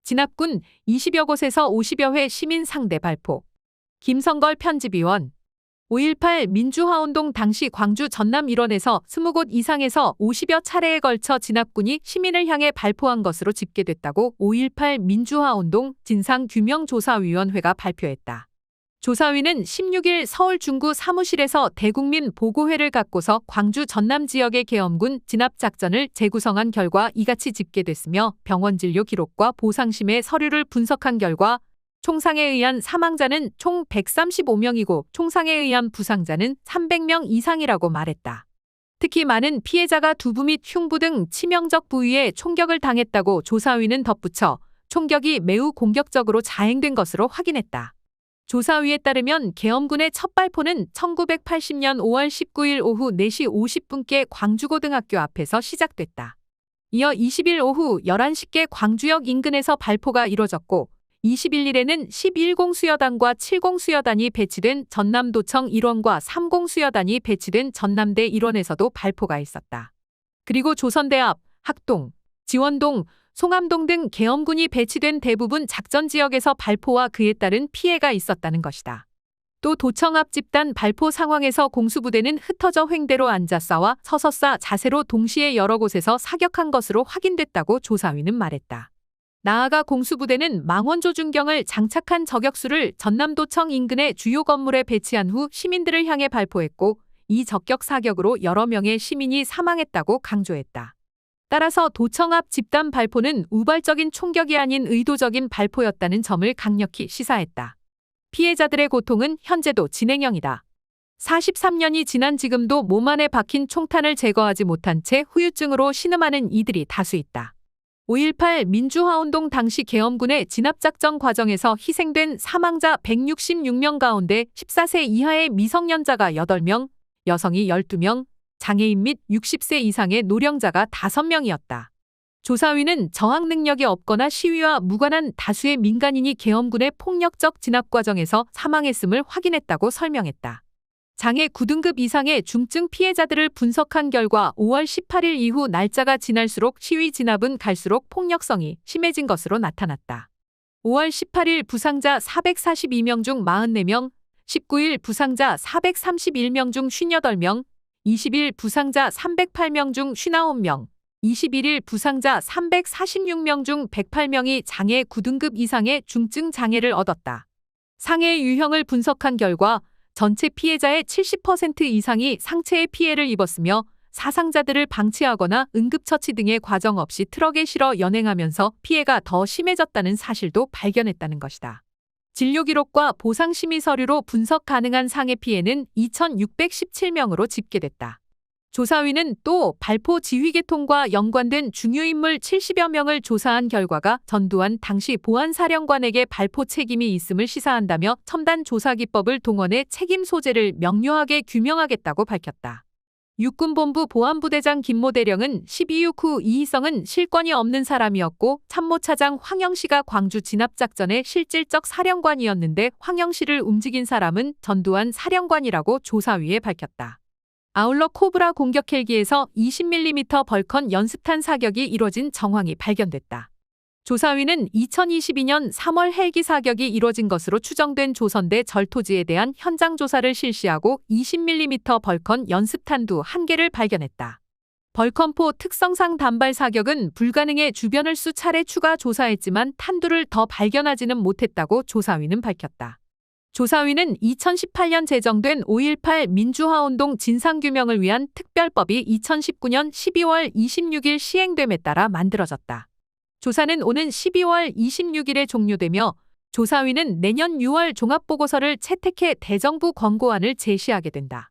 진압군 20여 곳에서 50여 회 시민 상대 발포. 김성걸 편집위원. 5.18 민주화운동 당시 광주 전남 일원에서 20곳 이상에서 50여 차례에 걸쳐 진압군이 시민을 향해 발포한 것으로 집계됐다고 5.18 민주화운동 진상규명조사위원회가 발표했다. 조사위는 16일 서울 중구 사무실에서 대국민 보고회를 갖고서 광주 전남 지역의 계엄군 진압작전을 재구성한 결과 이같이 집계됐으며 병원 진료 기록과 보상심의 서류를 분석한 결과 총상에 의한 사망자는 총 135명이고 총상에 의한 부상자는 300명 이상이라고 말했다. 특히 많은 피해자가 두부 및 흉부 등 치명적 부위에 총격을 당했다고 조사위는 덧붙여 총격이 매우 공격적으로 자행된 것으로 확인했다. 조사위에 따르면 계엄군의 첫 발포는 1980년 5월 19일 오후 4시 50분께 광주고등학교 앞에서 시작됐다. 이어 20일 오후 11시께 광주역 인근에서 발포가 이뤄졌고 21일에는 11공 수여단과 7공 수여단이 배치된 전남도청 1원과 3공 수여단이 배치된 전남대 1원에서도 발포가 있었다. 그리고 조선대 앞, 학동, 지원동, 송암동 등 계엄군이 배치된 대부분 작전 지역에서 발포와 그에 따른 피해가 있었다는 것이다. 또 도청 앞 집단 발포 상황에서 공수부대는 흩어져 횡대로 앉아 싸와 서서 싸 자세로 동시에 여러 곳에서 사격한 것으로 확인됐다고 조사위는 말했다. 나아가 공수부대는 망원조준경을 장착한 저격수를 전남도청 인근의 주요 건물에 배치한 후 시민들을 향해 발포했고 이 적격 사격으로 여러 명의 시민이 사망했다고 강조했다. 따라서 도청 앞 집단 발포는 우발적인 총격이 아닌 의도적인 발포였다는 점을 강력히 시사했다. 피해자들의 고통은 현재도 진행형이다. 43년이 지난 지금도 몸 안에 박힌 총탄을 제거하지 못한 채 후유증으로 신음하는 이들이 다수 있다. 5.18 민주화운동 당시 계엄군의 진압작전 과정에서 희생된 사망자 166명 가운데 14세 이하의 미성년자가 8명, 여성이 12명, 장애인 및 60세 이상의 노령자가 5명이었다. 조사위는 저항 능력이 없거나 시위와 무관한 다수의 민간인이 계엄군의 폭력적 진압 과정에서 사망했음을 확인했다고 설명했다. 장애 9등급 이상의 중증 피해자들을 분석한 결과 5월 18일 이후 날짜가 지날수록 시위 진압은 갈수록 폭력성이 심해진 것으로 나타났다. 5월 18일 부상자 442명 중 44명, 19일 부상자 431명 중 58명, 20일 부상자 308명 중 59명, 21일 부상자 346명 중 108명이 장애 9등급 이상의 중증 장애를 얻었다. 상해 유형을 분석한 결과 전체 피해자의 70% 이상이 상체에 피해를 입었으며 사상자들을 방치하거나 응급처치 등의 과정 없이 트럭에 실어 연행하면서 피해가 더 심해졌다는 사실도 발견했다는 것이다. 진료 기록과 보상심의 서류로 분석 가능한 상해 피해는 2,617명으로 집계됐다. 조사위는 또 발포 지휘계통과 연관된 중요인물 70여 명을 조사한 결과가 전두환 당시 보안사령관에게 발포 책임이 있음을 시사한다며 첨단 조사기법을 동원해 책임 소재를 명료하게 규명하겠다고 밝혔다. 육군본부 보안부대장 김모 대령은 12.6 후 이희성은 실권이 없는 사람이었고 참모차장 황영시가 광주 진압작전의 실질적 사령관이었는데 황영시를 움직인 사람은 전두환 사령관이라고 조사위에 밝혔다. 아울러 코브라 공격 헬기에서 20mm 벌컨 연습탄 사격이 이뤄진 정황이 발견됐다. 조사위는 2022년 3월 헬기 사격이 이뤄진 것으로 추정된 조선대 절토지에 대한 현장 조사를 실시하고 20mm 벌컨 연습탄두 1개를 발견했다. 벌컨포 특성상 단발 사격은 불가능해 주변을 수차례 추가 조사했지만 탄두를 더 발견하지는 못했다고 조사위는 밝혔다. 조사위는 2018년 제정된 5.18 민주화운동 진상규명을 위한 특별법이 2019년 12월 26일 시행됨에 따라 만들어졌다. 조사는 오는 12월 26일에 종료되며 조사위는 내년 6월 종합보고서를 채택해 대정부 권고안을 제시하게 된다.